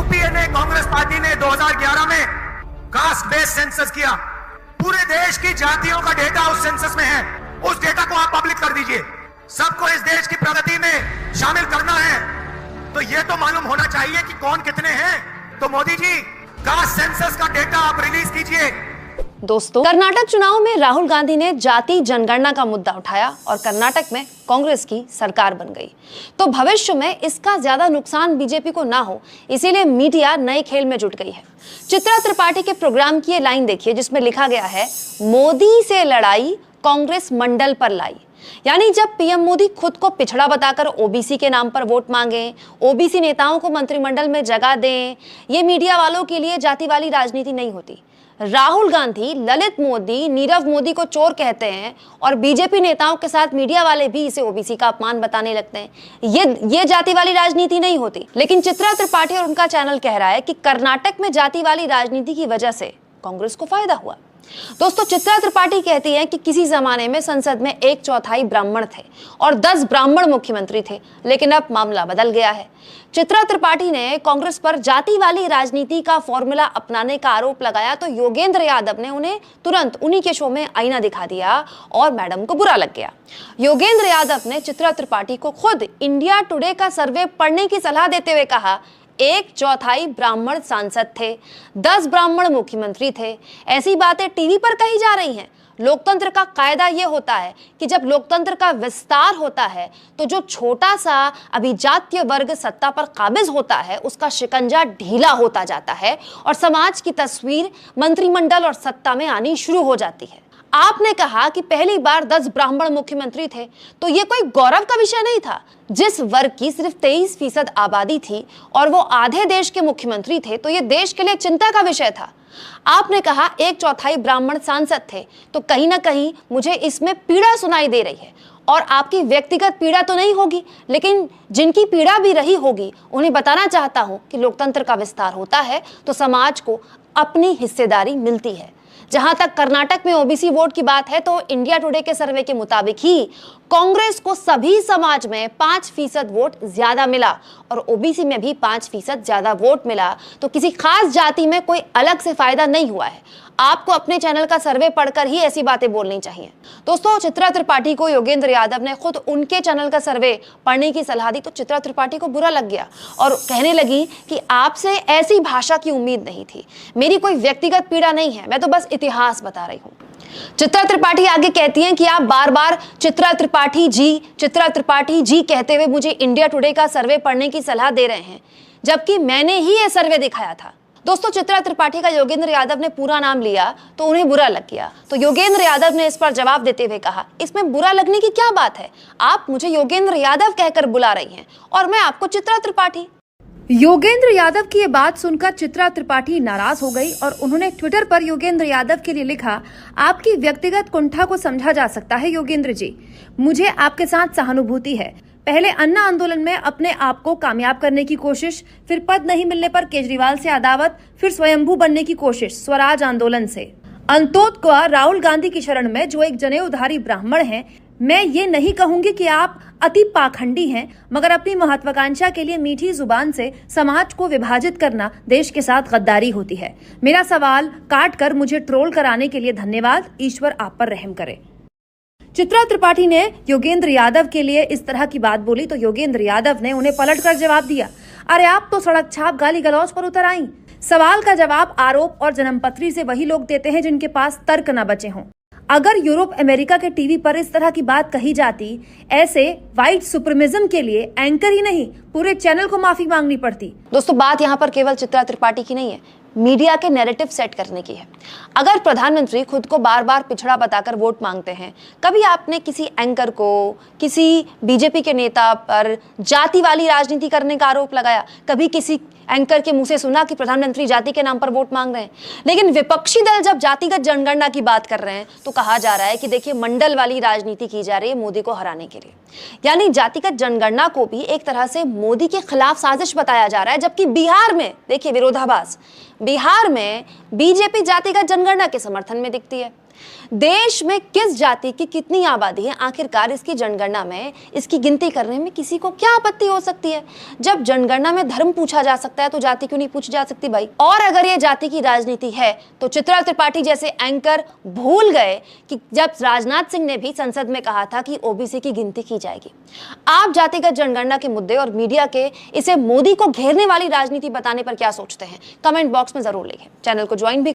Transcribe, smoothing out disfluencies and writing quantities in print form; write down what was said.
UPA ने, Congress party ने 2011 में कास्ट बेस्ड सेंसस किया। पूरे देश की जातियों का डेटा उस सेंसस में है। उस डेटा को आप पब्लिक कर दीजिए। सबको इस देश की प्रगति में शामिल करना है, तो ये तो मालूम होना चाहिए कि कौन कितने हैं। तो मोदी जी, कास्ट सेंसस का डेटा आप रिलीज कीजिए। दोस्तों, कर्नाटक चुनाव में राहुल गांधी ने जाति जनगणना का मुद्दा उठाया और कर्नाटक में कांग्रेस की सरकार बन गई। तो भविष्य में इसका ज्यादा नुकसान बीजेपी को ना हो, इसीलिए मीडिया नए खेल में जुट गई है। चित्रा त्रिपाठी के प्रोग्राम की ये लाइन देखिए, जिसमें लिखा गया है, मोदी से लड़ाई कांग्रेस मंडल पर लाई। यानी जब पीएम मोदी खुद को पिछड़ा बताकर ओबीसी के नाम पर वोट मांगे, ओबीसी नेताओं को मंत्रिमंडल में जगह दें, ये मीडिया वालों के लिए जाति वाली राजनीति नहीं होती। राहुल गांधी ललित मोदी, नीरव मोदी को चोर कहते हैं और बीजेपी नेताओं के साथ मीडिया वाले भी इसे ओबीसी का अपमान बताने लगते हैं। ये जाति वाली राजनीति नहीं होती। लेकिन चित्रा त्रिपाठी और उनका चैनल कह रहा है कि कर्नाटक में जाति वाली राजनीति की वजह से कांग्रेस को फायदा हुआ। दोस्तों, चित्रा त्रिपाठी कहती हैं कि किसी जमाने में संसद में 1/4 ब्राह्मण थे और 10 ब्राह्मण मुख्यमंत्री थे, लेकिन अब मामला बदल गया है। चित्रा त्रिपाठी ने कांग्रेस पर जाति वाली राजनीति का फॉर्मूला अपनाने का आरोप लगाया तो योगेंद्र यादव ने उन्हें तुरंत उन्हीं के शो में आईना दिखा दिया और मैडम को बुरा लग गया। योगेंद्र यादव ने चित्रा त्रिपाठी को खुद इंडिया टुडे का सर्वे पढ़ने की सलाह देते हुए कहा, 1/4 ब्राह्मण सांसद थे, 10 ब्राह्मण मुख्यमंत्री थे। ऐसी बातें टीवी पर कही जा रही हैं। लोकतंत्र का कायदा यह होता है कि जब लोकतंत्र का विस्तार होता है तो जो छोटा सा अभिजात्य वर्ग सत्ता पर काबिज होता है, उसका शिकंजा ढीला होता जाता है और समाज की तस्वीर मंत्रिमंडल और सत्ता में आनी शुरू हो जाती है। आपने कहा कि पहली बार 10 ब्राह्मण मुख्यमंत्री थे, तो यह कोई गौरव का विषय नहीं था। जिस वर्ग की सिर्फ 23% आबादी थी और वो आधे देश के मुख्यमंत्री थे, तो यह देश के लिए चिंता का विषय था। आपने कहा 1/4 ब्राह्मण सांसद थे, तो कहीं ना कहीं मुझे इसमें पीड़ा सुनाई दे रही है। और आपकी व्यक्तिगत पीड़ा तो नहीं होगी, लेकिन जिनकी पीड़ा भी रही होगी उन्हें बताना चाहता हूं कि लोकतंत्र का विस्तार होता है तो समाज को अपनी हिस्सेदारी मिलती है। जहां तक कर्नाटक में ओबीसी वोट की बात है, तो इंडिया टुडे के सर्वे के मुताबिक ही कांग्रेस को सभी समाज में 5% वोट ज्यादा मिला और ओबीसी में भी 5% ज्यादा वोट मिला। तो किसी खास जाति में कोई अलग से फायदा नहीं हुआ है। आपको अपने चैनल का सर्वे पढ़कर ही ऐसी बातें बोलनी चाहिए। दोस्तों, चित्रा त्रिपाठी को योगेंद्र यादव ने खुद उनके चैनल का सर्वे पढ़ने की सलाह दी तो चित्रा त्रिपाठी को बुरा लग गया और कहने लगी कि आपसे ऐसी भाषा की उम्मीद नहीं थी। मेरी कोई व्यक्तिगत पीड़ा नहीं है, मैं तो बस इतिहास बता रही हूँ। चित्रा त्रिपाठी आगे कहती हैं कि आप बार बार चित्रा त्रिपाठी जी कहते हुए मुझे इंडिया टुडे का सर्वे पढ़ने की सलाह दे रहे हैं, जबकि मैंने ही यह सर्वे दिखाया था। दोस्तों, चित्रा त्रिपाठी का योगेंद्र यादव ने पूरा नाम लिया तो उन्हें बुरा लग गया। तो योगेंद्र यादव ने इस पर जवाब देते हुए कहा, इसमें बुरा लगने की क्या बात है? आप मुझे योगेंद्र यादव कहकर बुला रही हैं और मैं आपको चित्रा त्रिपाठी। योगेंद्र यादव की ये बात सुनकर चित्रा त्रिपाठी नाराज हो गई और उन्होंने ट्विटर पर योगेंद्र यादव के लिए लिखा, आपकी व्यक्तिगत कुंठा को समझा जा सकता है योगेंद्र जी, मुझे आपके साथ सहानुभूति है। पहले अन्ना आंदोलन में अपने आप को कामयाब करने की कोशिश, फिर पद नहीं मिलने पर केजरीवाल से अदावत, फिर स्वयंभू बनने की कोशिश स्वराज आंदोलन से, अंतोत्वा राहुल गांधी की शरण में जो एक जनेऊधारी ब्राह्मण हैं। मैं ये नहीं कहूंगी कि आप अति पाखंडी हैं, मगर अपनी महत्वाकांक्षा के लिए मीठी जुबान से समाज को विभाजित करना देश के साथ गद्दारी होती है। मेरा सवाल काट कर मुझे ट्रोल कराने के लिए धन्यवाद, ईश्वर आप पर रहम करे। चित्रा त्रिपाठी ने योगेंद्र यादव के लिए इस तरह की बात बोली तो योगेंद्र यादव ने उन्हें पलटकर जवाब दिया, अरे आप तो सड़क छाप गाली गलौज पर उतर आई। सवाल का जवाब आरोप और जन्मपत्री से वही लोग देते हैं जिनके पास तर्क न बचे हों। अगर यूरोप अमेरिका के टीवी पर इस तरह की बात कही जाती, ऐसे व्हाइट सुप्रीमिज्म के लिए एंकर ही नहीं पूरे चैनल को माफी मांगनी पड़ती। दोस्तों, बात यहाँ पर केवल चित्रा त्रिपाठी की नहीं है, मीडिया के नैरेटिव सेट करने की है। अगर प्रधानमंत्री खुद को बार बार पिछड़ा बताकर वोट मांगते हैं, कभी आपने किसी एंकर को, किसी बीजेपी के नेता पर जाति वाली राजनीति करने का आरोप लगाया? कभी किसी एंकर के मुंह से सुना कि प्रधानमंत्री जाति के नाम पर वोट मांग रहे हैं? लेकिन विपक्षी दल जब जातिगत जनगणना की बात कर रहे हैं तो कहा जा रहा है कि देखिए मंडल वाली राजनीति की जा रही है मोदी को हराने के लिए। यानी जातिगत जनगणना को भी एक तरह से मोदी के खिलाफ साजिश बताया जा रहा है। जबकि बिहार में देखिए विरोधाभास, बिहार में बीजेपी जातिगत जनगणना के समर्थन में दिखती है। देश में किस जाति की कितनी आबादी है, आखिरकार इसकी जनगणना में इसकी गिनती करने में किसी को क्या आपत्ति हो सकती है? जब जनगणना में धर्म पूछा जा सकता है तो जाति क्यों नहीं पूछी जा सकती भाई? और अगर ये जाति की राजनीति है तो चित्रा त्रिपाठी जैसे एंकर भूल गए कि जब राजनाथ सिंह ने भी संसद में कहा था कि ओबीसी की गिनती की जाएगी। आप जातिगत जनगणना के मुद्दे और मीडिया के इसे मोदी को घेरने वाली राजनीति बताने पर क्या सोचते हैं? कमेंट बॉक्स में जरूर लिखें। चैनल को ज्वाइन भी